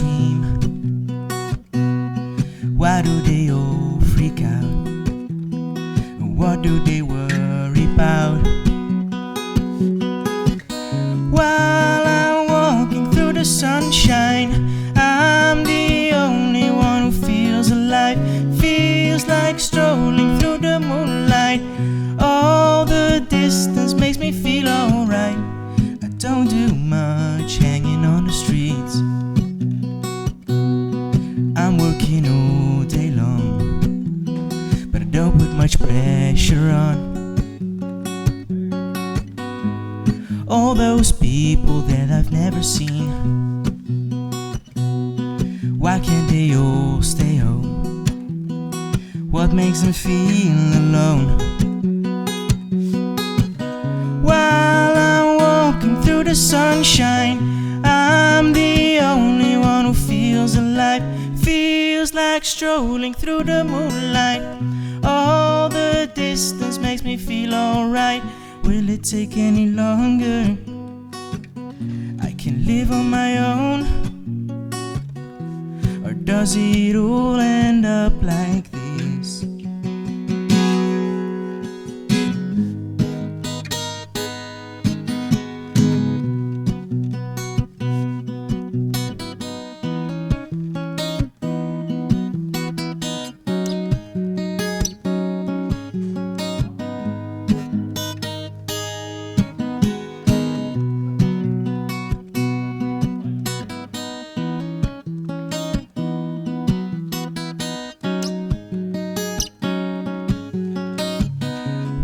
stream? Why do they all freak out? What do they worry about? While I'm walking through the sunshine, I'm the only one who feels alive. Feels like strolling through the moonlight. All the distance makes me feel alright. I don't do much hanging on the streets. I'm working all day long, but I don't put much pressure on. All those people that I've never seen, why can't they all stay home? What makes them feel alone? While I'm walking through the sunshine, I'm the only one who feels alive. Feels like strolling through the moonlight. All the distance makes me feel alright. Will it take any longer? I can live on my own. Or does it all end up like this?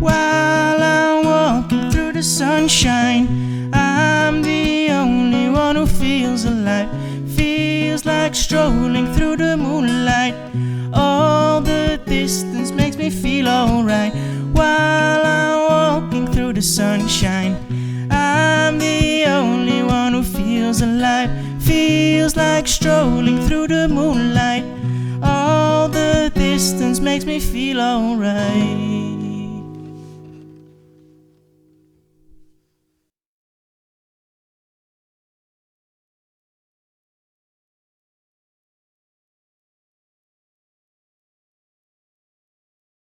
While I'm walking through the sunshine, I'm the only one who feels alive. Feels like strolling through the moonlight. All the distance makes me feel alright. While I'm walking through the sunshine, I'm the only one who feels alive. Feels like strolling through the moonlight. All the distance makes me feel alright.